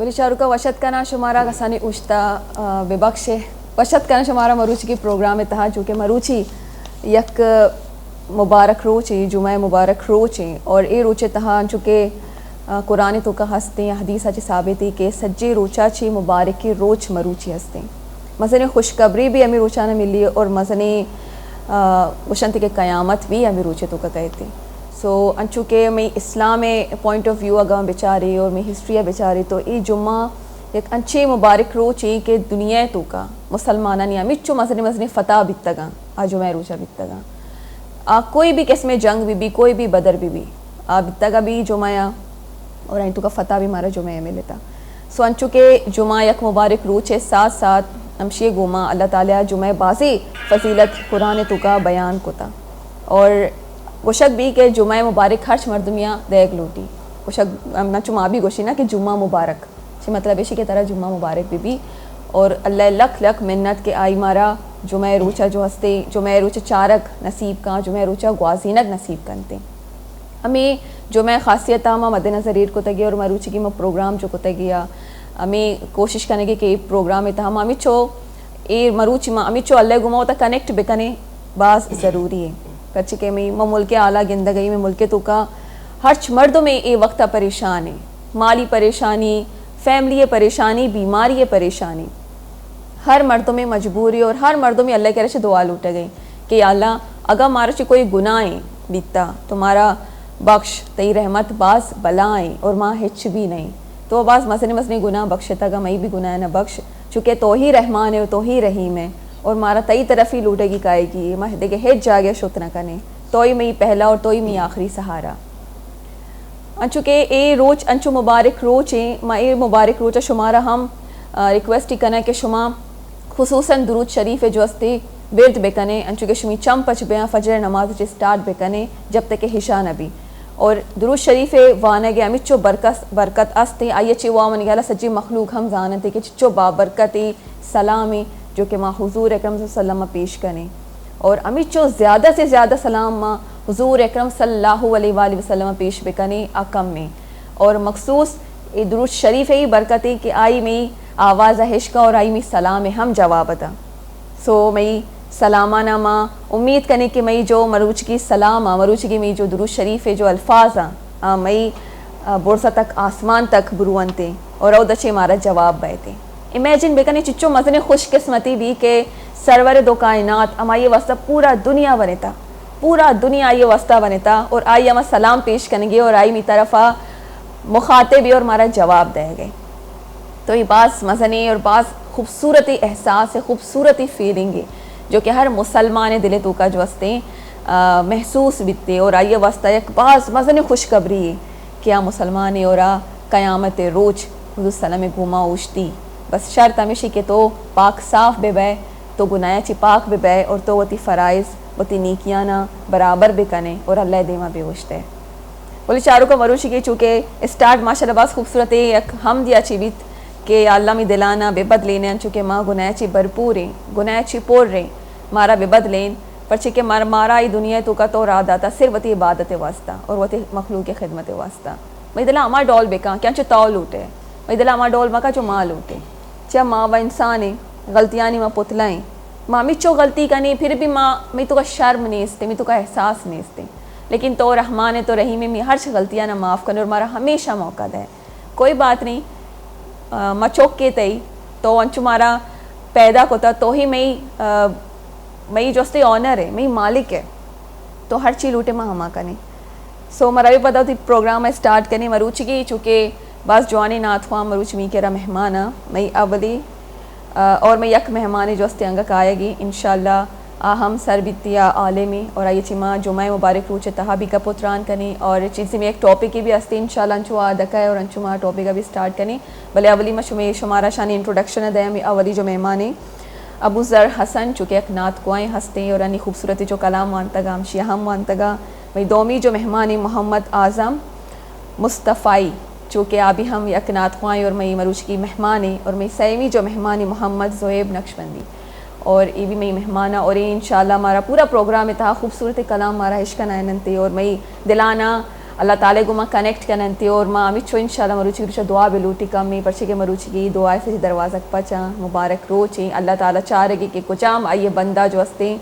ولشارك وشت كان شمارا غساني أشتا ببخشه وشت كان شمارا مروچی کی پروگرام اتها جو کہ مروچی یک مبارک روچ ہے جمعہ مبارک روچ ہے اور اے روچے تہا چونکہ قرآن تو کا ہستے حدیث اچھی ثابت ہے کہ سجے روچا چی مبارک روچ مروچی ہستے مثلا خوشخبری بھی ہمیں روچانہ ملی اور مثلا وشنت کے قیامت بھی ہمیں روچے تو کا کہتے سو انچو کہ میں اسلام پوائنٹ آف ویو اگاں بیچاری اور میں ہسٹری بیچاری تو ای جمعہ ایک انچے مبارک روچ ہے کہ دنیا تو کا مسلمانہ نہیں مچو مثلا فتح بتگاں آ جمعہ روچا بتگاں کوئی بھی قسم جنگ بھی کوئی بھی بدر بھی بتگا بھی جمعہ اور این تو کا فتح بھی ہمارا جمعہ میں لیتا سو انچو کہ جمعہ یک مبارک روچ ہے ساتھ ساتھ نمشی گوما اللہ تعالیٰ جمعہ بازی فضیلت قرآن تو کا بیان کو تا اور وہ شک بھی کہ جمعہ مبارک ہرچ مردمیاں دیکھ لوٹی وہ شک نچو ماں بھی گوشی نا کہ جمعہ مبارک چی مطلب اسی کی طرح جمعہ مبارک بھی اور اللہ لکھ لکھ منت کے آئی مارا جمعہ روچا جو ہستے جمعہ روچا چارک نصیب کا جمعہ روچا گوازینک نصیب کرتے ہمیں جمعہ خاصیت ہم مد نظر کو تگی اور مروچی کی پروگرام جو کو تگیا ہمیں کوشش کرنے کے کہ یہ پروگرام تھا ہم چو اے مروچی ہمیں چو اللہ گما ہوتا کنیکٹ بکنے بعض ضروری ہے پرچہ کہ میں ملک اعلیٰ گندگی میں ملک تو کا ہر مردوں میں اے وقت پریشان ہے مالی پریشانی فیملی پریشانی بیماری پریشانی ہر مردوں میں مجبوری اور ہر مردوں میں اللہ کے رشے دعا لوٹے گئی کہ اللہ اگر مارا چ کوئی گناہیں بیتا تمہارا بخش تی رحمت باز بلائیں اور ماں ہچ بھی نہیں تو بعض مسئلے گناہ بخشتا گا میں بھی گناہ نہ بخش چونکہ تو ہی رحمان ہے تو ہی رحیم ہے اور مارا تئی طرف ہی لوٹے گی کائے گی ماں دیکھے ہٹ جا گیا شت نہ کنے تو ہی میں پہلا اور تو ہی میں آخری سہارا انچو کہ اے روچ انچو مبارک روچ ہیں ماں اے مبارک روچ شمارا ہم ریکویسٹ ہی کنا کہ شما خصوصاً درود شریف جو ہستے ورد بکنے انچو کہ شمی چم پچ بیاں فجر نماز چ سٹارٹ بکنے جب تک کہ ہشا نبی اور درود شریف وانا گیا ہمیں چو برکت استے آئیے چی وامن گیا سجی مخلوق ہم زانتے کہ چو بابرکتی سلامی جو کہ ماں حضور اکرم صلی اللہ علیہ وسلم پیش کریں اور ہمیں چو زیادہ سے زیادہ سلام ماں حضور اکرم صلی اللہ علیہ وآلہ وسلم پیش بکنے اکم میں اور مخصوص درود شریف ہی برکتی کہ آئی میں آواز حشقہ اور آئی میں سلام ہم جواب دا سو میں سلامانہ ماں امید کرنے کہ میں جو مروچ کی سلام مروچ کی میں جو درود شریف جو الفاظ میں برسہ تک آسمان تک بروانتے اور او دچے مارا جواب بیتے امیجن بکنے چچو مزنے خوش قسمتی بھی کہ سرور دو کائنات اما یہ واسطہ پورا دنیا بنتا پورا دنیا یہ واسطہ بنتا اور آئی اما سلام پیش کریں گے اور آئی می طرفہ مخاطب بھی اور مارا جواب دے گئے تو یہ بعض مزنے اور بعض خوبصورتی احساس ہے خوبصورتی فیلنگ ہے جو کہ ہر مسلمان دل تو کا جو واسطے محسوس بیتے اور آئیے واسطہ ایک بعض مزن خوشخبری ہے کیا مسلمان اور قیامت روچ حضور سلام گھوما اوشتی بس شرط ہمیشہ کہ تو پاک صاف بے بے تو گناہ چی پاک بے بے اور تو وتی فرائض وتی نیکیاں برابر بے کنے اور اللہ دیما بے اوشتے بولی چاروں کا مروشی کی چونکہ اسٹارٹ ماشاء اللہ بعض خوبصورت ہے ایک ہم دیا چی بیت کہ اللہ میں دلانا بے بد لینے چونکہ ماں گناہ چی بھرپور ہیں گناہ چی پور رہیں مارا بے بد لین پرچہ کہ مارا ای دنیا تو کا تو راد آتا صرف وتی عبادت واسطہ اور وتی مخلوق خدمت واسطہ میں دلا اما ڈول بکا کیا چو تاؤ لوٹے میں دلا اما ڈول مکا چو ماں لوٹے چا ماں و انسان ہے غلطیاں نہیں ماں پتلائیں ماں میں چو غلطی کا نہیں پھر بھی ماں میں تو کا شرم نہیں استے میں تو کا احساس نہیں استے لیکن تو رحمان ہے تو رحیم میں ہر غلطیاں نہ معاف کرنے اور مارا ہمیشہ موقع دے کوئی بات نہیں ماں چوک کے تئی تو انچو مارا پیدا کوتا تو ہی میں جو استے آنر ہے میں مالک ہے تو ہر چیز لوٹے ماں ہما کرنے سو مرا بھی پتا تھی پروگرام میں سٹارٹ کرنے مروچ کی چونکہ بعض جوانی نات ہوا مروچ میں کہہ رہا مہمان میں اولی اور میں یک مہمان جو استے انگک آئے گی انشاءاللہ ہم سر بیتیا عالمی اور آئیے چیماں جمعہ مبارک روچے تہا بھی کا پتران کرنی اور چیزی میں ایک ٹاپک کی بھی استے انشاءاللہ انچو آدھکا ہے اور انچو ماں ٹاپک کا بھی سٹارٹ کرنی بلے اولی میں شمارا شانی انٹروڈکشن دے میں اولی جو مہمانے ابو ذر حسن چونکہ ایک نات کوائیں ہستے اور انی خوبصورتی جو کلام وانتگا ہمشیہ ہم وانتگا میں دومی جو مہمانی محمد اعظم مصطفی چونکہ ابھی ہم یک نات کوائیں اور میں مروچ کی مہمانی اور میں سیمی جو مہمانی محمد زہیب نقشبندی اور یہ بھی میں مہمانہ اور انشاءاللہ ہمارا پورا پروگرام تھا خوبصورت کلام ہمارا عشق نائننتے اور میں دلانا Allah Ta'ala guma connect kananti or ma amicho inshallah maruchi grisha dua beluti kammi parche ke maruchi ki dua se darwaza pacha mubarak rochi Allah Ta'ala charegi ke kucham ayye banda jo aste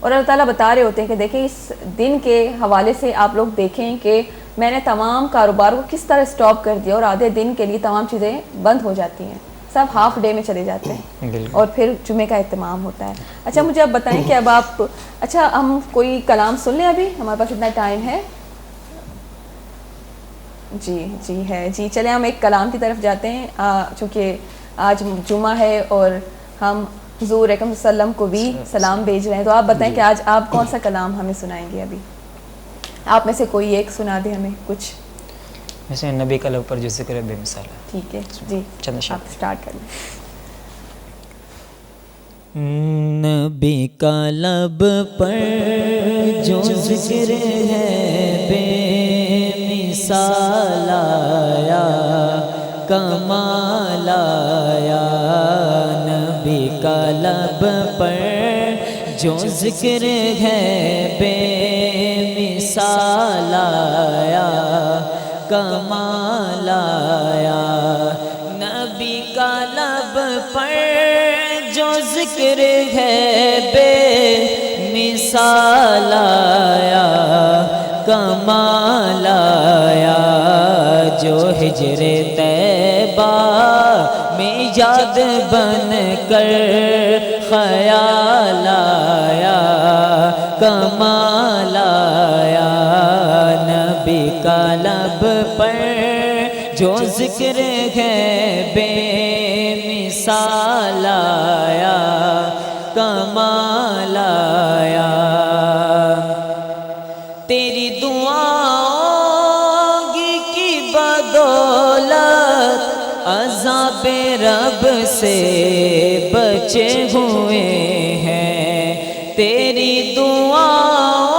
اور اللہ تعالیٰ بتا رہے ہوتے ہیں کہ دیکھیں اس دن کے حوالے سے آپ لوگ دیکھیں کہ میں نے تمام کاروبار کو کس طرح سٹاپ کر دیا اور آدھے دن کے لیے تمام چیزیں بند ہو جاتی ہیں, سب ہاف ڈے میں چلے جاتے ہیں اور پھر جمعے کا اہتمام ہوتا ہے. اچھا مجھے آپ بتائیں کہ اب آپ, اچھا ہم کوئی کلام سن لیں, ابھی ہمارے پاس اتنا ٹائم ہے؟ جی ہے جی, چلیں ہم ایک کلام کی طرف جاتے ہیں چونکہ آج جمعہ ہے اور ہم حضور اکرم صلی اللہ علیہ وسلم کو بھی سلام بھیج رہے ہیں. تو آپ بتائیں کہ آج آپ کون سا کلام ہمیں سنائیں گے؟ ابھی آپ میں سے کوئی ایک سنا دیں ہمیں کچھ. ویسے نبی کا لب پر جو ذکر ہے بے مثال ہے. ٹھیک ہے جی, چند آپ سٹارٹ کر لیں. نبی کا لب پر جو ذکر ہے بے مثال آیا, کمال آیا. نبی کا لب پر جو ذکر ہے بے مثال آیا, کمال آیا. نبی کا لب پر جو ذکر ہے بے مثال آیا, کمال آیا. جو ہجر طیبہ میں یاد بن کر خیال آیا, کمال آیا. نبی کا لب پر جو ذکر ہے بے مثال آیا, کمال آیا. تیری دعاؤں کی بدولت عذاب رب سے بچے ہوئے ہیں. تیری دعاؤں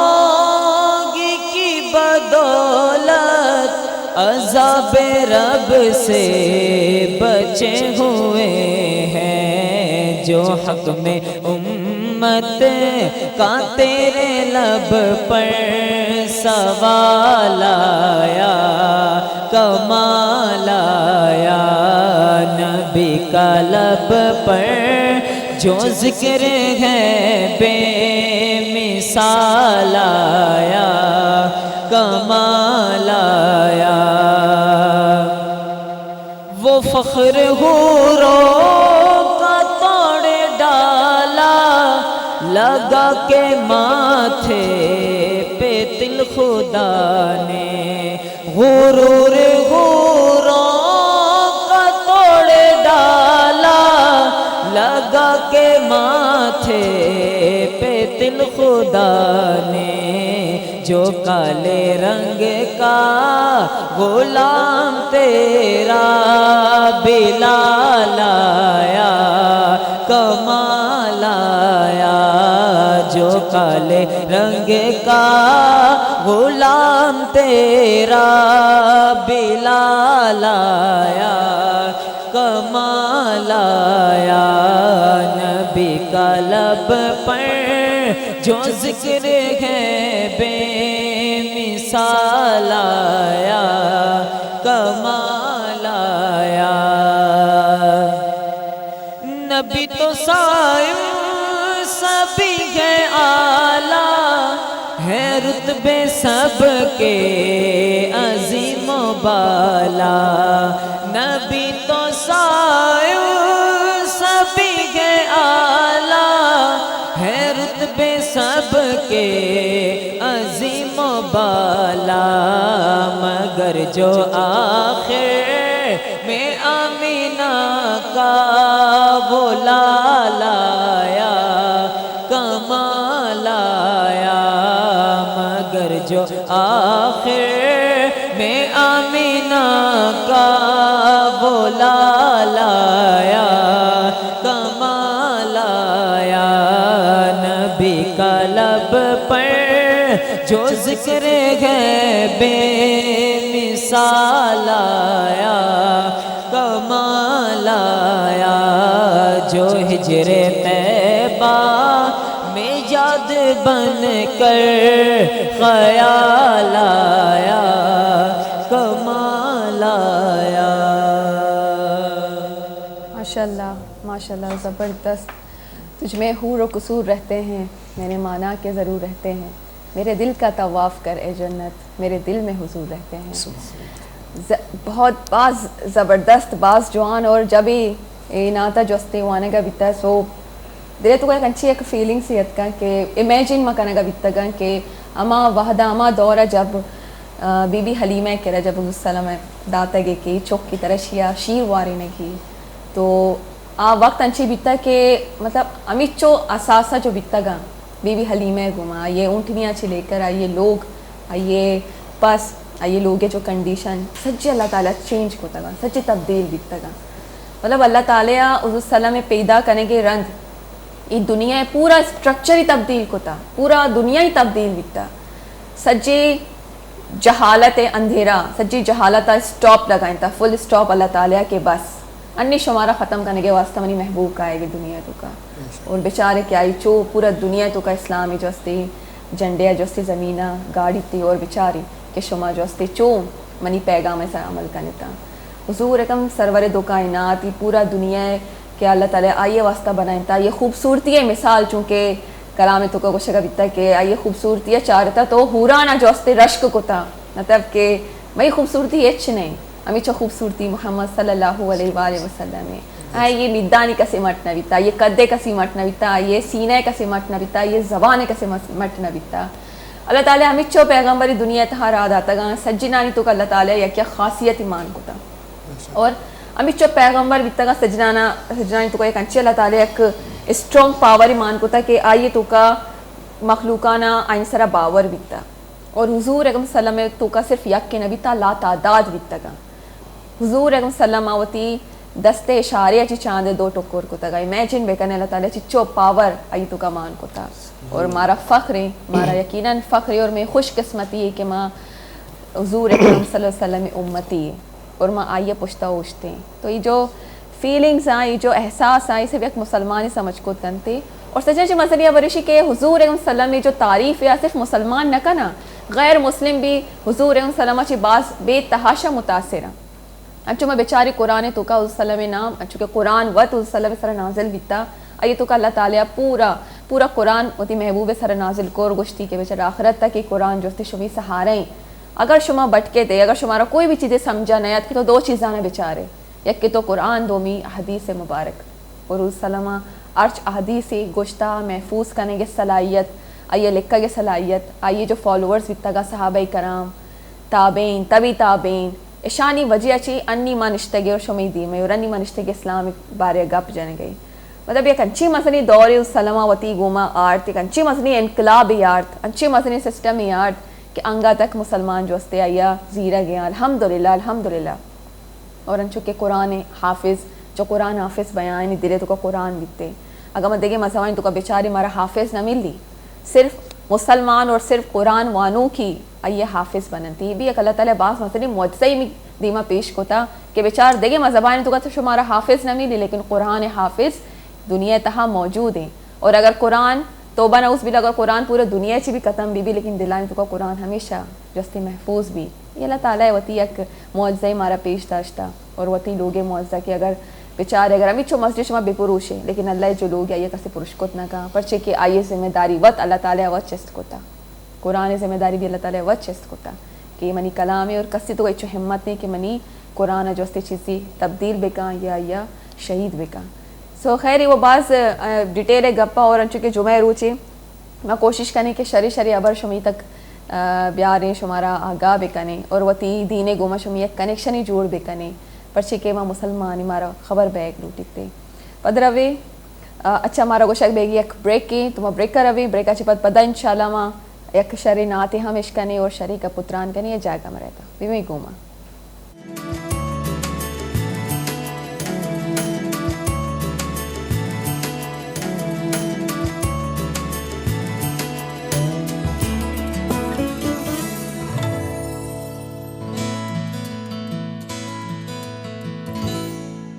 کی بدولت عذاب رب سے بچے ہوئے ہیں. جو حق میں امت کا تیرے لب پر سوال آیا, کمال آیا. نبی کا لب پر جو ذکر ہے بے مثال آیا, کمال آیا. وہ فخر حوروں کا توڑ ڈالا لگا کے ماتھے پہ دل خدا نے. غرور حوروں کا توڑ ڈالا لگا کے ماتھے پہ دل خدا نے. جو کالے رنگ کا غلام تیرا بلال آیا, کمال آیا. جو کالے رنگ کا غلام تیرا بلال آیا, کمال آیا. نبی کا لب پر جو ذکر ہے بے مثال آیا, کمال آیا. نبی تو صائم سبھی ہے اعلیٰ, ہے رتبے سب کے عظیم و بالا. نبی تو صائم سبھی ہے اعلیٰ, ہے رتبے سب کے عظیم و بالا. مگر جو آخر میں آمینہ کا وہ لال آیا, کمال آیا. مگر جو آخر میں آمینہ کا وہ لال آیا, کمال آیا. نبی کا لب پر جو ذکر ہے بے مثال آیا, کمال آیا. جو ہجر طیبہ میں یاد بن کر خیال آیا, کمال آیا. ماشاءاللہ ماشاءاللہ, زبردست. تجھ میں حور و قصور رہتے ہیں میں نے مانا کہ ضرور رہتے ہیں میرے دل کا طواف کر اے جنت میرے دل میں حضور رہتے ہیں. بہت بعض زبردست بعض جوان اور جب ہی ناتا جوستے وانے کا بیتا سو دلے تو ایک اچھی ایک فیلنگ سیت کا کہ امیجن مکانا کا بیتا گا کہ اما وحدہ اما دورہ جب بی بی حلیمہ کرا جب حضور صلی اللہ علیہ وسلم داتا گے کی چوک کی طرح شیر واری نے کی تو وقت انچی بیتا کہ مطلب امیت چو اساسا جو بیتا گا بی بی حلیمہ گما یہ اونٹنیاں چھ لے کر آئیے لوگ آئیے پس آئیے لوگے جو کنڈیشن سچی اللہ تعالیٰ چینج کو تگا سچی تبدیل بیتا گا مطلب اللہ تعالیٰ حضور صلی اللہ علیہ وسلم میں پیدا کرنے کے رنگ یہ دنیا پورا اسٹرکچر ہی تبدیل کو تھا پورا دنیا ہی تبدیل بیتا سچی جہالت اندھیرا سچی جہالت اسٹاپ لگائیں تھا فل اسٹاپ اللہ تعالیٰ کے بس انی شمارہ ختم کرنے کے واسطہ منی محبوب کا آئے گی دنیا تو کا اور بیچارے کیا آئی چو پورا دنیا تو کا اسلامی جو استی جنڈیا جو استی زمینہ گاڑی تھی اور بیچاری کہ شما جو استی چو منی پیغام سے عمل کرنے تھا حضور اکم سرور دو کائنات یہ پورا دنیا ہے کہ اللہ تعالیٰ آئیے واسطہ بنائیں تھا یہ خوبصورتی ہے مثال چونکہ کلام تو کا کچھ کا بیتا کہ آئیے خوبصورتی ہے چارتا تو حورانا جو استے رشک کو تھا مطلب کہ میں خوبصورتی اچھ نہیں ہمیں چو خوبصورتی محمد صلی اللہ علیہ وآلہ وسلم ہے یہ میدانی کسی مٹنا بیتا یہ قدے کسی مٹنا بیتا یہ سینہ کسی مٹنا بیتا یہ زبان کسی مٹنا بیتا اللہ تعالیٰ ہمیں چو پیغمبری دنیا تہا راد آتا گا سجنانی تو کا اللہ تعالیٰ یا کیا خاصیت ایمان کو تھا اور ہمیں چو پیغمبر بیتا گا سجنانی تو کا ایک انچی اللہ تعالیٰ ایک اسٹرونگ پاور ایمان کو تھا کہ آئیے تو کا مخلوقانہ آئین سرا باور بیتا اور حضور اکم صلی اللہ علیہ وسلم تو کا صرف یک کے نبی تا لا تعداد بیتا گا حضور اکم صلی اللہ علیہ وسلم آوتی دستے اشارے اچھی چاندے دو ٹکور کو تگا امیجن بے کرنے اللہ تعالیٰ چو پاور آئی تو کا مان کو تھا اور مارا فخر ہے مارا یقیناً فخر ہے اور میں خوش قسمتی ہے کہ ماں حضور اکرم صلی اللہ علیہ وسلم امتی ہے اور ماں آئیے پشتہ اوشتے ہیں تو یہ جو فیلنگز ہیں یہ جو احساس ہیں اسے بھی ایک مسلمانی سمجھ کو تنتے اور سچے جو مسئلہ برشی کہ حضور اکرم صلی اللہ علیہ وسلم میں جو تعریف ہے صرف مسلمان نہ کنا غیر مسلم بھی حضور اکرم صلی اللہ علیہ وسلم چی باز بے تحاشا متاثر ہیں اچھو میں بیچاری قرآن تو کا حضور صلی اللہ علیہ وسلم نام اچھو کہ قرآن وط حضور صلی اللہ علیہ وسلم نازل بیتا آئیے تو کا اللہ تعالیٰ پورا قرآن ہوتی محبوب سر نازل کو اور گشتی کے بیچارہ آخرت تک کہ قرآن جو استے شمی سہاریں اگر شما بٹکے تھے اگر شمارا کوئی بھی چیزیں سمجھا نیت کی تو دو چیزاں بیچارے یک کہ تو قرآن دومی احادیث مبارک اور حضور صلی اللہ علیہ وسلم ارچ احادیثی گشتہ محفوظ کرنے کے صلاحیت آئیے لکھا کے صلاحیت آئیے جو فالوورز بیتا گا صحابہ کرام تابعین طبی تابعین اشانی وجہ چی انی منشتگی اور شمی دیمے اور انی منشتگی اسلام بارے گپ جانے گئی مطلب ایک انچی مزنی دور سلمہ وطی گوما آرت ایک انچی مزنی انقلابی آرت انچی مزنی سسٹمی آرت کہ انگا تک مسلمان جو استے آیا زیرہ گیا الحمدللہ اور انچو کہ قرآن حافظ جو قرآن حافظ بیان دلے تو کا قرآن بیتے اگر میں دیکھے مذہبان تو کا بیچاری مارا حافظ نہ مل دی صرف مسلمان اور صرف قرآن وانوں کی آئیے حافظ بنتی بھی ایک اللہ تعالیٰ باس مثلی معجزہ میں دیما پیش کو تھا کہ بیچار دیکھے مذہبان تو کا شمارا حافظ نہ ملی لیکن قرآن حافظ دنیا تہا موجود ہیں اور اگر قرآن توبہ نہ اس بھی اگر قرآن پورے دنیا چی بھی ختم بھی لیکن دلائیں تو کا قرآن ہمیشہ جستے محفوظ بھی یہ اللہ تعالیٰ وتی ایک معجزہ مارا پیش داشتا اور وتی لوگ معجزہ کہ اگر بیچارے اگر ہمیں چو مسجد شما بے پروش ہے لیکن اللہ جو لوگ آئیے کسی پروش کت نہ کہا پرچے کہ آئیے ذمہ داری وط اللہ تعالیٰ وط چست کو تھا قرآن ذمہ داری بھی اللہ تعالیٰ وط چست کو تھا کہ منی کلام ہے اور کسی تو اچھو ہمت نہیں کہ منی قرآن جو استے چیزی تبدیل بکا یا شہید بکا سو خیر وہ بعض ڈیٹیل ہے گپا اور انچو کہ جمعہ روچے میں کوشش کرنے کہ شری ابر شمی تک بیاریں شمارا آگاہ بکنے اور وتی دین گوما شمی ایک کنیکشن ہی جوڑ بکنے پرچے کہ ماں مسلمان مارا خبر بیگ لوٹتے پدروے اچھا مارا گوشک بیگی ایک بریک کی تو میں بریک کروی بریک اچھی پدا انشاءاللہ ماں ایک شری ناتے ہم اشکنے اور شری کا پتران کنے یہ جائے گا میں رہتا بھی میں گوما